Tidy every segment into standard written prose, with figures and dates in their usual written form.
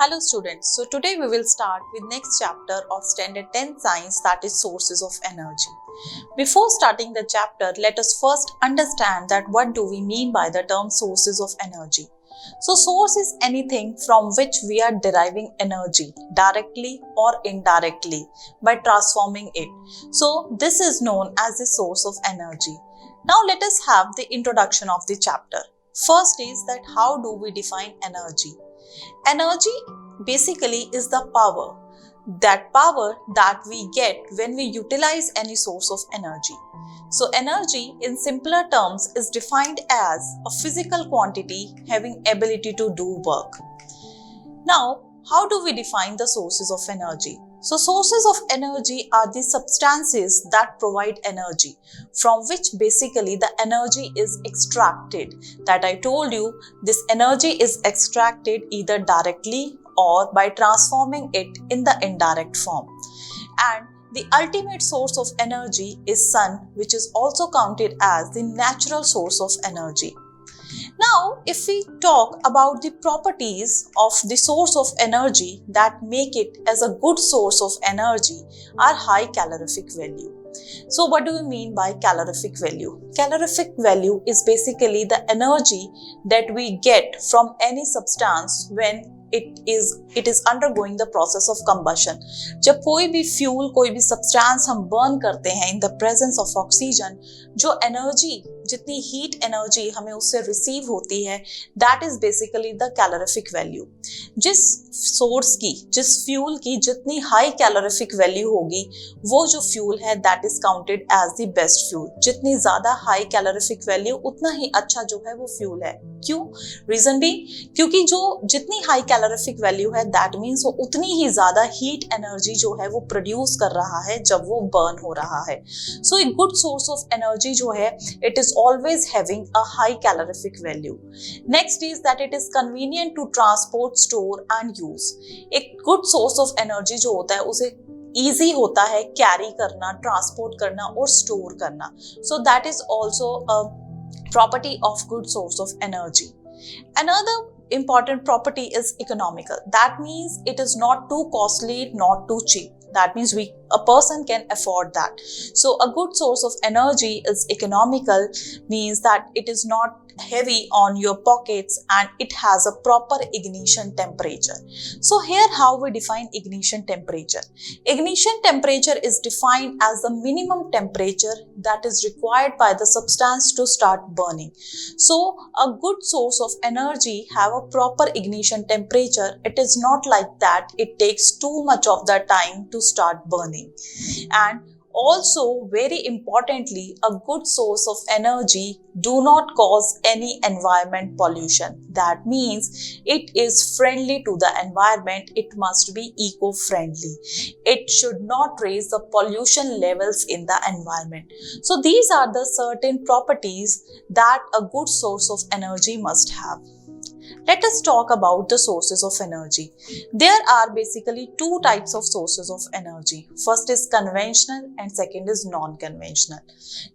Hello students, so today we will start with next chapter of standard 10 science, that is sources of energy. Before starting the chapter, let us first understand that what do we mean by the term sources of energy. So source is anything from which we are deriving energy directly or indirectly by transforming it. So this is known as the source of energy. Now let us have the introduction of the chapter. First is that how do we define energy? Energy basically is the power that we get when we utilize any source of energy. So energy in simpler terms is defined as a physical quantity having ability to do work. Now, how do we define the sources of energy? So sources of energy are the substances that provide energy from which basically the energy is extracted. That I told you, this energy is extracted either directly or by transforming it in the indirect form. And the ultimate source of energy is sun, which is also counted as the natural source of energy. Now, if we talk about the properties of the source of energy that make it as a good source of energy are high calorific value. So what do we mean by calorific value? Calorific value is basically the energy that we get from any substance when it is undergoing the process of combustion. जब कोई भी fuel, कोई भी substance हम burn करते हैं in the presence of oxygen, जो energy, जितनी हीट एनर्जी हमें उससे रिसीव होती है, that is basically the calorific value. जिस सोर्स की, जिस फ्यूल की जितनी हाई कैलोरिफिक वैल्यू होगी, वो जो फ्यूल है that is counted as the best fuel. जितनी ज्यादा हाई कैलोरिफिक वैल्यू उतना ही अच्छा जो है वो फ्यूल है. क्यों? रीजन भी क्योंकि जो जितनी हाई कैलोरिफिक वैल्यू है दैट मीन्स वो उतनी ही ज्यादा हीट एनर्जी जो है वो प्रोड्यूस कर रहा है जब वो बर्न हो रहा है. So a good source of energy जो है it is always having a high calorific value. Next is that it is convenient to transport, store and use. एक गुड सोर्स ऑफ एनर्जी जो होता है उसे ईजी होता है कैरी करना, ट्रांसपोर्ट करना और स्टोर करना. So that is also a property of good source of energy. Another important property is economical. That means it is not too costly, not too cheap. That means a person can afford that. So a good source of energy is economical, means that it is not heavy on your pockets and it has a proper ignition temperature. So here how we define ignition temperature. Ignition temperature is defined as the minimum temperature that is required by the substance to start burning. So a good source of energy have a proper ignition temperature. It is not like that it takes too much of the time to start burning. And also, very importantly, a good source of energy do not cause any environment pollution. That means it is friendly to the environment. It must be eco-friendly. It should not raise the pollution levels in the environment. So these are the certain properties that a good source of energy must have. Let us talk about the sources of energy. There are basically two types of sources of energy. First is conventional and second is non-conventional.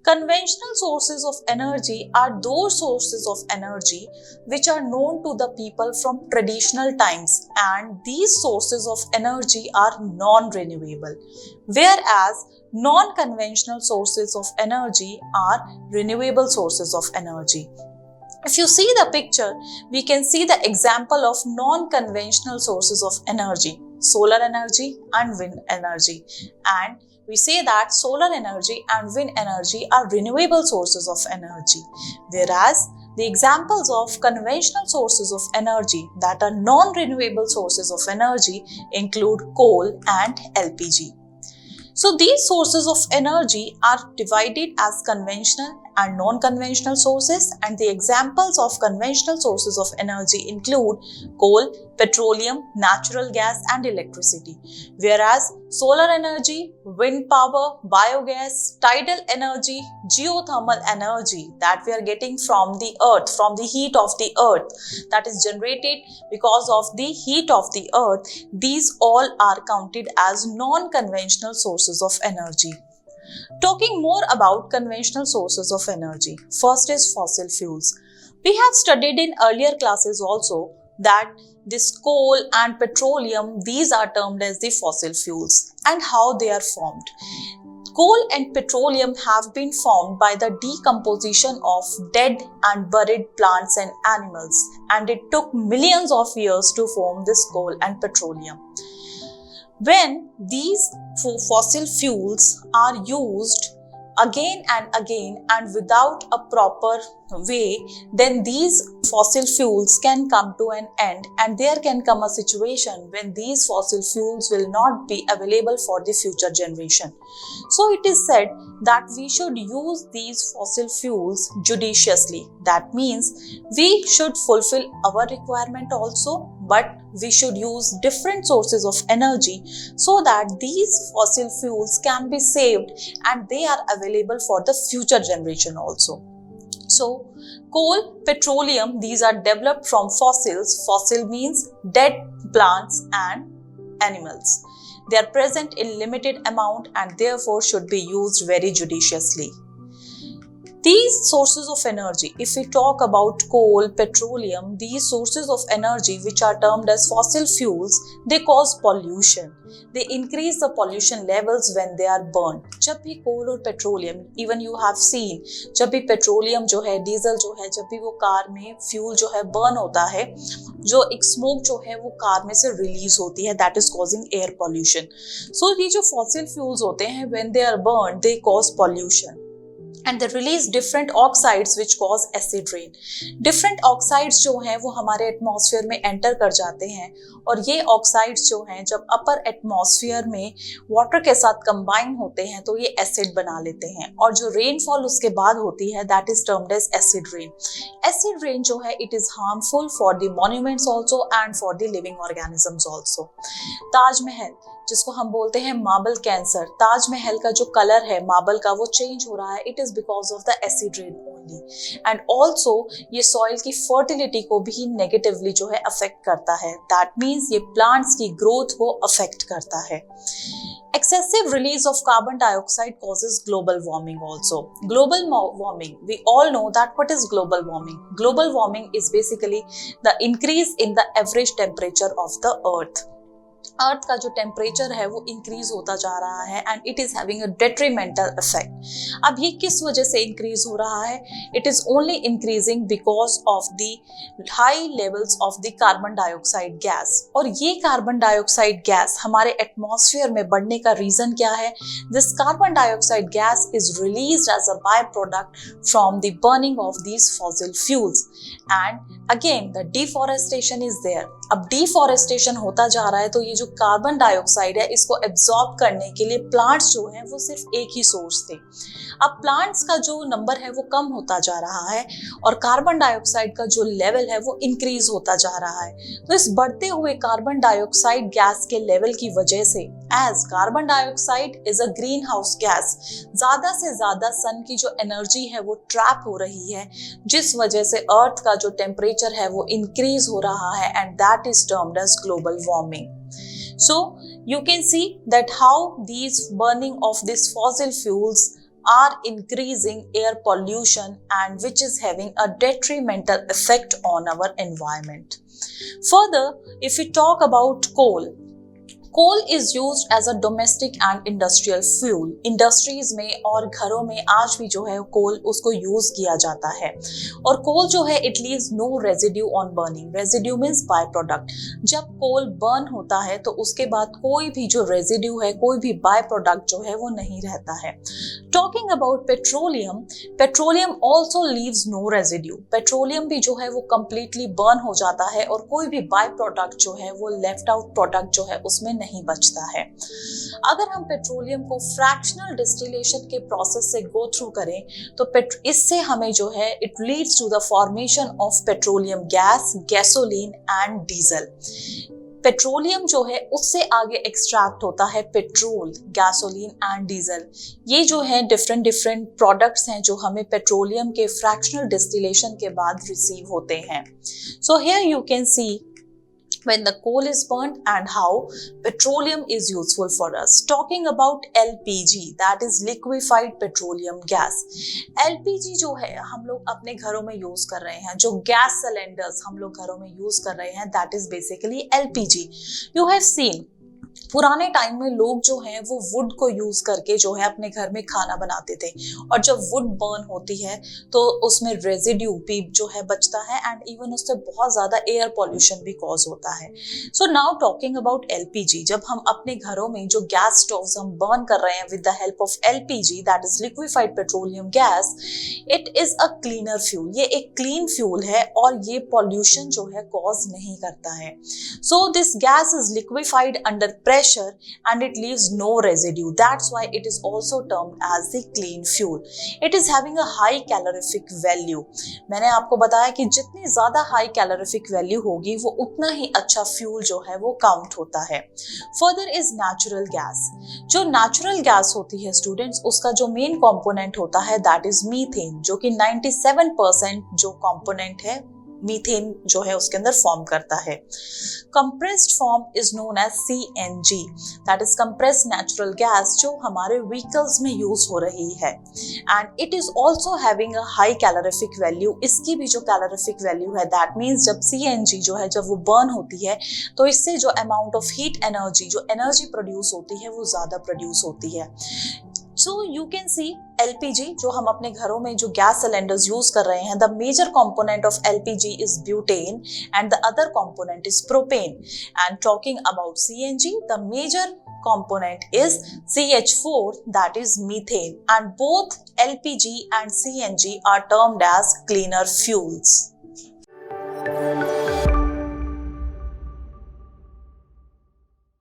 Conventional sources of energy are those sources of energy which are known to the people from traditional times, and these sources of energy are non-renewable. Whereas non-conventional sources of energy are renewable sources of energy. If you see the picture, we can see the example of non-conventional sources of energy, solar energy and wind energy. And we say that solar energy and wind energy are renewable sources of energy. Whereas the examples of conventional sources of energy that are non-renewable sources of energy include coal and LPG. So these sources of energy are divided as conventional and non-conventional sources, and the examples of conventional sources of energy include coal, petroleum, natural gas and electricity. Whereas solar energy, wind power, biogas, tidal energy, geothermal energy that we are getting from the earth, from the heat of the earth that is generated because of the heat of the earth, these all are counted as non-conventional sources of energy. Talking more about conventional sources of energy, first is fossil fuels. We have studied in earlier classes also that this coal and petroleum, these are termed as the fossil fuels, and how they are formed. Coal and petroleum have been formed by the decomposition of dead and buried plants and animals, and it took millions of years to form this coal and petroleum. When these fossil fuels are used again and again and without a proper way, then these fossil fuels can come to an end, and there can come a situation when these fossil fuels will not be available for the future generation. So it is said that we should use these fossil fuels judiciously. That means we should fulfill our requirement also, but we should use different sources of energy so that these fossil fuels can be saved and they are available for the future generation also. So, coal, petroleum, these are developed from fossils. Fossil means dead plants and animals. They are present in limited amount and therefore should be used very judiciously. These sources of energy, if we talk about coal, petroleum, these sources of energy which are termed as fossil fuels, they cause pollution. They increase the pollution levels when they are burned. जब भी coal और petroleum, even you have seen, जब भी petroleum जो है, diesel जो है, जब भी वो कार में fuel जो है burn होता है, जो एक smoke जो है वो कार में से release होती है, that is causing air pollution. So ये जो fossil fuels होते हैं, when they are burned, they cause pollution. And they release different oxides which cause acid rain. Different oxides जो हैं वो हमारे एटमॉस्फेयर में एंटर कर जाते हैं, और ये ऑक्साइड्स जो हैं जब अपर एटमॉस्फेयर में वाटर के साथ कंबाइन होते हैं तो ये एसिड बना लेते हैं, और जो रेनफॉल उसके बाद होती है that is termed as acid rain. Acid rain जो है it is harmful for the monuments also and for the living organisms also. Taj Mahal जिसको हम बोलते हैं मार्बल कैंसर, ताजमहल का जो कलर है मार्बल का वो चेंज हो रहा है, it is because of the acid rain only. And also ये सॉइल की फर्टिलिटी को भी नेगेटिवली जो है अफेक्ट करता है. दैट मीन्स ये प्लांट्स की ग्रोथ को अफेक्ट करता है. Excessive release of carbon dioxide causes global warming also. Global warming, we all know that what is global warming? Global warming is basically the increase in the average temperature of the earth. अर्थ का जो temperature है वो increase होता जा रहा है and it is having a detrimental effect. अब ये किस वजह से इंक्रीज हो रहा है? It is only increasing because of the high levels of the carbon dioxide gas. और ये कार्बन डाइऑक्साइड गैस हमारे एटमॉस्फेयर में बढ़ने का रीजन क्या है? This carbon dioxide gas is released as a by product from the burning of these fossil fuels. And again the deforestation is there. अब deforestation होता जा रहा है तो ये जो कार्बन डाइऑक्साइड है इसको एब्जॉर्ब करने के लिए प्लांट्स जो हैं वो सिर्फ एक ही सोर्स थे. अब प्लांट्स का जो नंबर है वो कम होता जा रहा है और कार्बन डाइऑक्साइड का जो लेवल है वो इंक्रीज होता जा रहा है. तो इस बढ़ते हुए कार्बन डाइऑक्साइड गैस के लेवल की वजह से, as carbon dioxide is a greenhouse gas, ज्यादा से ज्यादा सन की जो एनर्जी है वो ट्रैप हो रही है, जिस वजह से अर्थ का जो टेम्परेचर है वो इंक्रीज हो रहा है and that is termed as global warming. So you can see that how these burning of these fossil fuels are increasing air pollution and which is having a detrimental effect on our environment. Further, if we talk about coal is used as a domestic and industrial fuel. Industries में और घरों में आज भी जो है कोल उसको use किया जाता है. और कोल जो है it leaves no residue on burning. Residue means by product. जब कोल बर्न होता है तो उसके बाद कोई भी जो रेजिड्यू है, कोई भी बाय प्रोडक्ट जो है वो नहीं रहता है. Talking about petroleum also leaves no residue. Petroleum भी जो है वो कंप्लीटली बर्न हो जाता है और कोई भी बाय प्रोडक्ट जो है वो लेफ्ट आउट प्रोडक्ट जो है उसमें नहीं बचता है. अगर हम पेट्रोलियम को फ्रैक्शनल डिस्टिलेशन के प्रोसेस से गो थ्रू करें तो इससे हमें जो है it leads to the formation of petroleum gas, gasoline and diesel. Petroleum जो है उससे आगे एक्सट्रैक्ट होता है पेट्रोल, गैसोलीन एंड डीजल. ये जो है डिफरेंट प्रोडक्ट्स हैं जो हमें पेट्रोलियम के फ्रैक्शनल डिस्टिलेशन के बाद रिसीव होते हैं. So here you can see when the coal is burnt and how petroleum is useful for us. Talking about LPG, that is liquefied petroleum gas. LPG जो है हम लोग अपने घरों में यूज कर रहे हैं, जो गैस सिलेंडर्स हम लोग घरों में यूज कर रहे हैं, that is basically LPG. You have seen पुराने टाइम में लोग जो हैं वो वुड को यूज करके जो है अपने घर में खाना बनाते थे, और जब वुड बर्न होती है तो उसमें रेजिड्यू भी जो है बचता है, एंड इवन उससे बहुत ज्यादा एयर पॉल्यूशन भी कॉज होता है. So now talking about LPG, जब हम अपने घरों में जो गैस स्टोव्स हम बर्न कर रहे हैं with the help of LPG, that is liquefied petroleum gas, it is a cleaner fuel. ये एक क्लीन फ्यूल है और ये पॉल्यूशन जो है कॉज नहीं करता है. So this gas is liquefied under pressure and it leaves no residue. That's why it is also termed as the clean fuel. It is having a high calorific value. मैंने आपको बताया कि जितनी ज्यादा high calorific value होगी वो उतना ही अच्छा फ्यूल जो है वो काउंट होता है. Further is natural gas. जो natural gas होती है स्टूडेंट्स, उसका जो मेन कंपोनेंट होता है that is methane, जो कि 97% जो कंपोनेंट है मीथेन जो है उसके अंदर फॉर्म करता है. Compressed form is known as CNG, that is compressed natural gas, जो हमारे व्हीकल्स में यूज हो रही है, and it is also having a high calorific value. इसकी भी जो कैलोरिफिक वैल्यू है, दैट मीन्स जब CNG जो है जब वो बर्न होती है तो इससे जो अमाउंट ऑफ हीट एनर्जी, जो एनर्जी प्रोड्यूस होती है वो ज्यादा प्रोड्यूस होती है. So you can see LPG जो हम अपने घरों में जो गैस सिलेंडर्स यूज कर रहे हैं, the major component of LPG is butane and the other component is propane. And talking about CNG, the major component is CH4, that is methane, and both LPG and CNG are termed as cleaner fuels.